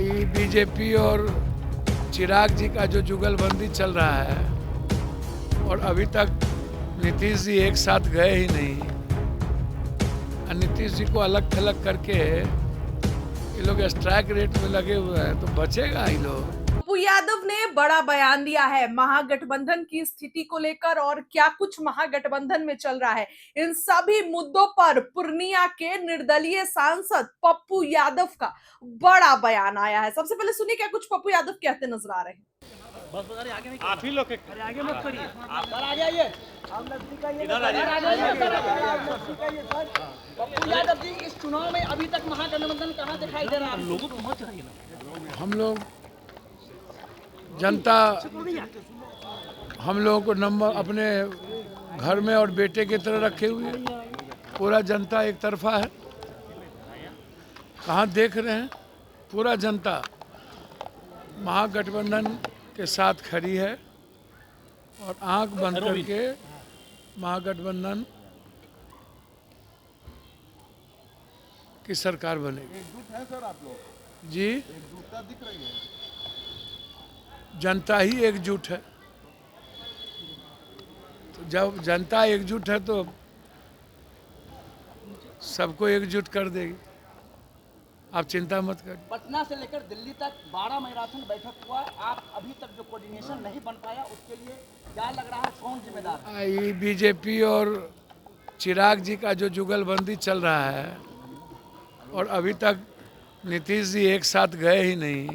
ये बीजेपी और चिराग जी का जो जुगलबंदी चल रहा है और अभी तक नीतीश जी एक साथ गए ही नहीं और नीतीश जी को अलग थलग करके ये लोग स्ट्राइक रेट में लगे हुए हैं, तो बचेगा ही लोग। पप्पू यादव ने बड़ा बयान दिया है महागठबंधन की स्थिति को लेकर और क्या कुछ महागठबंधन में चल रहा है। इन सभी मुद्दों पर पूर्णिया के निर्दलीय सांसद पप्पू यादव का बड़ा बयान आया है। सबसे पहले सुनिए क्या कुछ पप्पू यादव कहते नजर आ रहे हैं। आप ही लोग आगे मत करिए, सर आ जाइए, इधर आ जाइए। पप्पू यादव जी इस चुनाव में अभी तक महागठबंधन कहाँ दिखाई दे रहा है? लोगों को मत चाहिए ना। हम लोग जनता हम लोगों को नंबर अपने घर में और बेटे की तरह रखे हुए है। पूरा जनता एक तरफा है। कहाँ देख रहे हैं? पूरा जनता महागठबंधन के साथ खड़ी है और आंख बंद करके महागठबंधन की सरकार बनेगी। एकजुट है सर आप लोग? जी, एकजुटता दिख रही है। जनता ही एकजुट है। तो जब जनता एकजुट है तो सबको एकजुट कर देगी। आप चिंता मत करिए। पटना से लेकर दिल्ली तक 12 मैराथन बैठक हुआ, आप अभी तक जो कोऑर्डिनेशन नहीं बन पाया उसके लिए क्या लग रहा है, कौन जिम्मेदार है? ये बीजेपी और चिराग जी का जो जुगलबंदी चल रहा है और अभी तक नीतीश जी एक साथ गए ही नहीं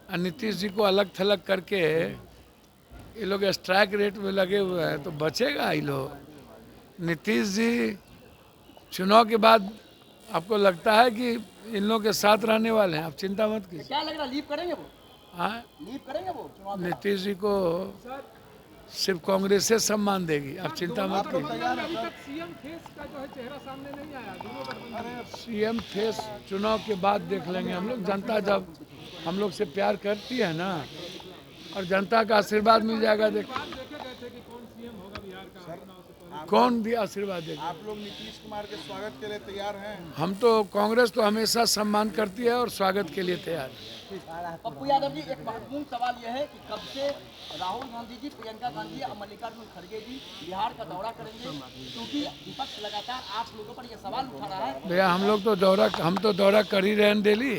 और नीतीश जी को अलग थलग करके ये लोग स्ट्राइक रेट में लगे हुए हैं, तो बचेगा ही लोग। नीतीश जी चुनाव के बाद आपको लगता है कि इन लोगों के साथ रहने वाले हैं? आप चिंता मत कीजिए। क्या लग रहा है, लीव करेंगे वो? हाँ, लीव करेंगे वो चुनाव में? नीतीश जी को सिर्फ कांग्रेस से सम्मान देगी। आप चिंता मत कीजिए। सीएम फेस चुनाव के बाद देख लेंगे हम लोग। जनता जब हम लोग से प्यार करती है ना और जनता का आशीर्वाद मिल जाएगा। देख कौन भी आशीर्वाद देगा। आप लोग नीतीश कुमार के स्वागत के लिए तैयार हैं? हम तो कांग्रेस तो हमेशा सम्मान करती है और स्वागत के लिए तैयार है। पप्पू यादव जी, एक महत्वपूर्ण सवाल यह है कि कब से राहुल गांधी जी, प्रियंका गांधी और मल्लिकार्जुन खड़गे जी बिहार का दौरा करेंगे, क्योंकि विपक्ष लगातार आप लोगों पर यह सवाल उठा रहा है। भैया हम तो दौरा कर ही रहे हैं डेली।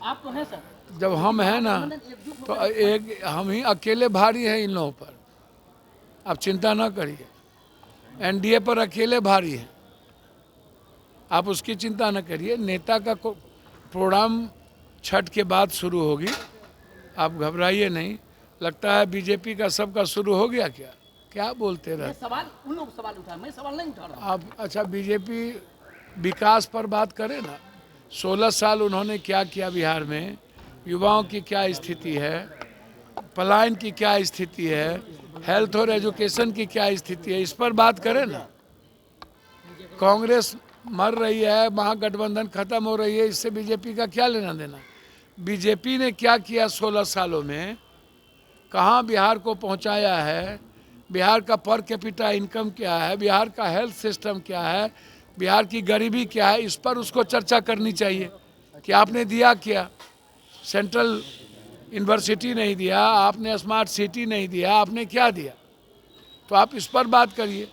आप तो हैं सर, जब हम हैं ना तो एक हम ही अकेले भारी हैं इन लोगों पर। आप चिंता ना करिए, एनडीए पर अकेले भारी है। आप उसकी चिंता न करिए। नेता का प्रोग्राम छठ के बाद शुरू होगी, आप घबराइए नहीं। लगता है बीजेपी का सबका शुरू हो गया क्या? क्या बोलते रहे? सवाल उन लोग सवाल उठा, मैं सवाल नहीं उठा रहा। आप अच्छा, बीजेपी विकास पर बात करें ना। 16 साल उन्होंने क्या किया बिहार में, युवाओं की क्या स्थिति है, पलायन की क्या स्थिति है, हेल्थ और एजुकेशन की क्या स्थिति है, इस पर बात करें ना। कांग्रेस मर रही है, महागठबंधन खत्म हो रही है, इससे बीजेपी का क्या लेना देना। बीजेपी ने क्या किया 16 सालों में, कहाँ बिहार को पहुंचाया है, बिहार का पर कैपिटा इनकम क्या है, बिहार का हेल्थ सिस्टम क्या है, बिहार की गरीबी क्या है, इस पर उसको चर्चा करनी चाहिए कि आपने दिया क्या। सेंट्रल यूनिवर्सिटी नहीं दिया आपने, स्मार्ट सिटी नहीं दिया आपने, क्या दिया? तो आप इस पर बात करिए।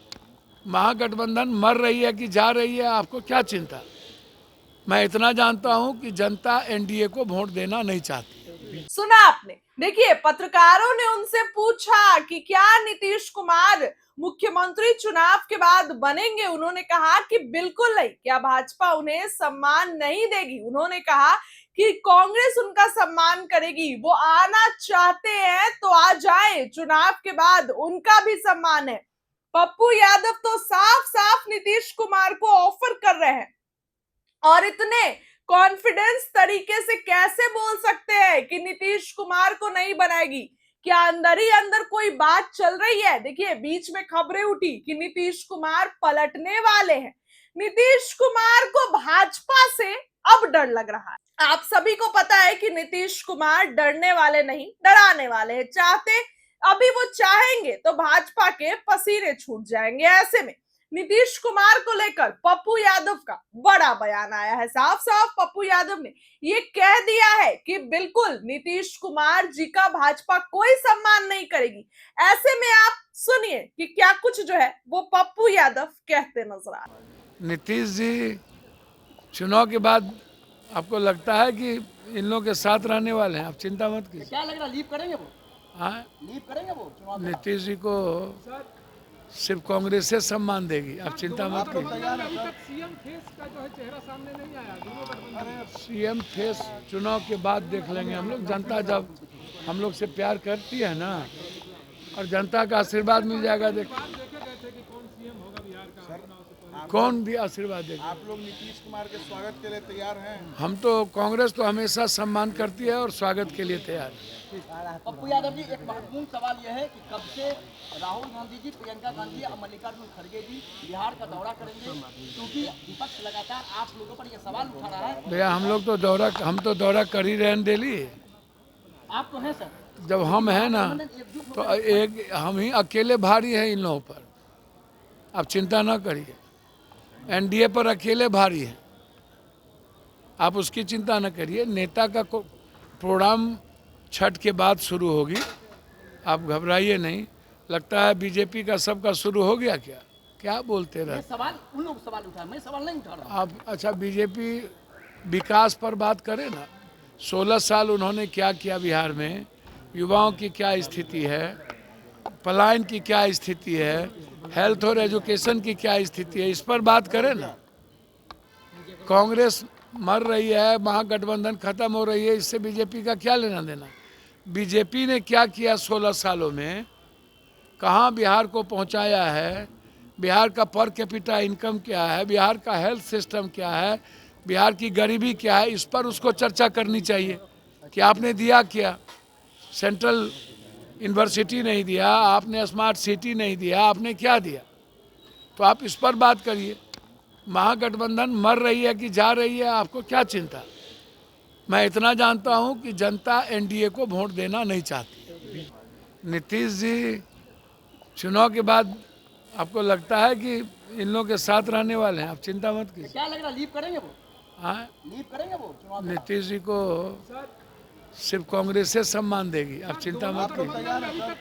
महागठबंधन मर रही है कि जा रही है, आपको क्या चिंता? मैं इतना जानता हूं कि जनता एनडीए को वोट देना नहीं चाहती। सुना आपने? देखिए, पत्रकारों ने उनसे पूछा कि क्या नीतीश कुमार मुख्यमंत्री चुनाव के बाद बनेंगे। उन्होंने कहा कि बिल्कुल नहीं। क्या भाजपा उन्हें सम्मान नहीं देगी? उन्होंने कहा कि कांग्रेस उनका सम्मान करेगी। वो आना चाहते हैं तो आ जाए, चुनाव के बाद उनका भी सम्मान है। पप्पू यादव तो साफ साफ नीतीश कुमार को ऑफर कर रहे हैं और इतने कॉन्फिडेंस तरीके से कैसे बोल सकते हैं कि नीतीश कुमार को नहीं बनाएगी। क्या अंदर ही अंदर कोई बात चल रही है? देखिए, बीच में खबरें उठी कि नीतीश कुमार पलटने वाले हैं। नीतीश कुमार को भाजपा से अब डर लग रहा है। आप सभी को पता है कि नीतीश कुमार डरने वाले नहीं, डराने वाले हैं। चाहते अभी वो चाहेंगे तो भाजपा के पसीने छूट जाएंगे। ऐसे में नीतीश कुमार को लेकर पप्पू यादव का बड़ा बयान आया है। साफ साफ पप्पू यादव ने ये कह दिया है कि बिल्कुल नीतीश कुमार जी का भाजपा कोई सम्मान नहीं करेगी। ऐसे में आप सुनिए कि क्या कुछ जो है वो पप्पू यादव कहते नजर आ रहे हैं। नीतीश जी चुनाव के बाद आपको लगता है कि इन लोगों के साथ रहने वाले हैं? आप चिंता मत कीजिए। क्या लग रहा है लीव करेंगे वो? हाँ, लीव करेंगे वो चुनाव के बाद? नीतीश जी को सिर्फ कांग्रेस से सम्मान देगी, आप चिंता मत कीजिए। तैयार हैं सर? सीएम फेस चुनाव के बाद देख लेंगे हम लोग। जनता जब हम लोग से प्यार करती है ना, और जनता का आशीर्वाद मिल जाएगा। देख कौन भी आशीर्वाद देगा। आप लोग नीतीश कुमार के स्वागत के लिए तैयार हैं? हम तो कांग्रेस तो हमेशा सम्मान करती है और स्वागत के लिए तैयार है। पप्पू यादव जी, एक महत्वपूर्ण सवाल यह है कि कब से राहुल गांधी जी, प्रियंका गांधी और मल्लिकार्जुन खड़गे जी बिहार का दौरा करेंगे? क्योंकि विपक्ष लगातार आप लोगों पर यह सवाल उठा रहा है। भैया हम तो दौरा कर ही रहे हैं डेली। आप तो हैं सर, जब हम हैं ना एकजुट तो एक हम ही अकेले भारी हैं इन लोगों पर। आप चिंता ना करिए, एनडीए पर अकेले भारी हैं, आप उसकी चिंता न करिए। नेता का प्रोग्राम छठ के बाद शुरू होगी, आप घबराइए नहीं। लगता है बीजेपी का सबका शुरू हो गया क्या? क्या बोलते ये रहे सवाल उन लोग सवाल उठा, मैं सवाल नहीं उठा रहा। आप? अच्छा, बीजेपी विकास पर बात करें ना। 16 साल उन्होंने क्या किया बिहार में, युवाओं की क्या स्थिति है, पलायन की क्या स्थिति है, हेल्थ और एजुकेशन की क्या स्थिति है, इस पर बात करें ना। कांग्रेस मर रही है, महागठबंधन खत्म हो रही है, इससे बीजेपी का क्या लेना देना। बीजेपी ने क्या किया 16 सालों में, कहाँ बिहार को पहुंचाया है, बिहार का पर कैपिटा इनकम क्या है, बिहार का हेल्थ सिस्टम क्या है, बिहार की गरीबी क्या है, इस पर उसको चर्चा करनी चाहिए कि आपने दिया क्या। सेंट्रल यूनिवर्सिटी नहीं दिया आपने, स्मार्ट सिटी नहीं दिया आपने, क्या दिया? तो आप इस पर बात करिए। महागठबंधन मर रही है कि जा रही है, आपको क्या चिंता? मैं इतना जानता हूं कि जनता एनडीए को वोट देना नहीं चाहती। नीतीश जी चुनाव के बाद आपको लगता है कि इन लोगों के साथ रहने वाले हैं? आप चिंता मत कीजिए। क्या लग रहा है लीव करेंगे वो? हाँ, लीव करेंगे वो चुनाव के बाद? नीतीश जी को सिर्फ कांग्रेस से सम्मान देगी, आप चिंता मत कीजिए। तैयार हैं सर?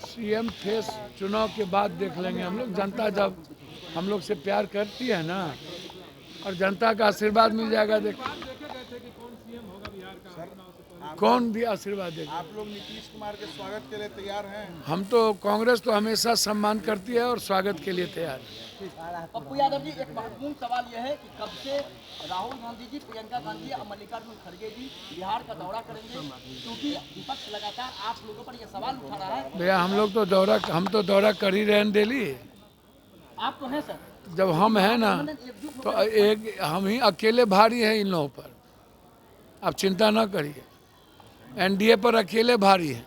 सीएम फेस चुनाव के बाद देख लेंगे हम लोग। जनता जब हम लोग से प्यार करती है ना, और जनता का आशीर्वाद मिल जाएगा। देख कौन भी आशीर्वाद देगा। आप लोग नीतीश कुमार के स्वागत के लिए तैयार हैं? हम तो कांग्रेस तो हमेशा सम्मान करती है और स्वागत के लिए तैयार है। पप्पू यादव जी, एक महत्वपूर्ण सवाल यह है कि कब से राहुल गांधी जी, प्रियंका गांधी और मल्लिकार्जुन खड़गे जी बिहार का दौरा करेंगे? क्योंकि विपक्ष लगातार आप लोगों पर यह सवाल उठा रहा है। भैया हम तो दौरा कर ही रहे हैं डेली। आप तो हैं सर, जब हम हैं ना एकजुट तो एक हम ही अकेले भारी हैं इन लोगों पर। आप चिंता ना करिए, एनडीए पर अकेले भारी हैं,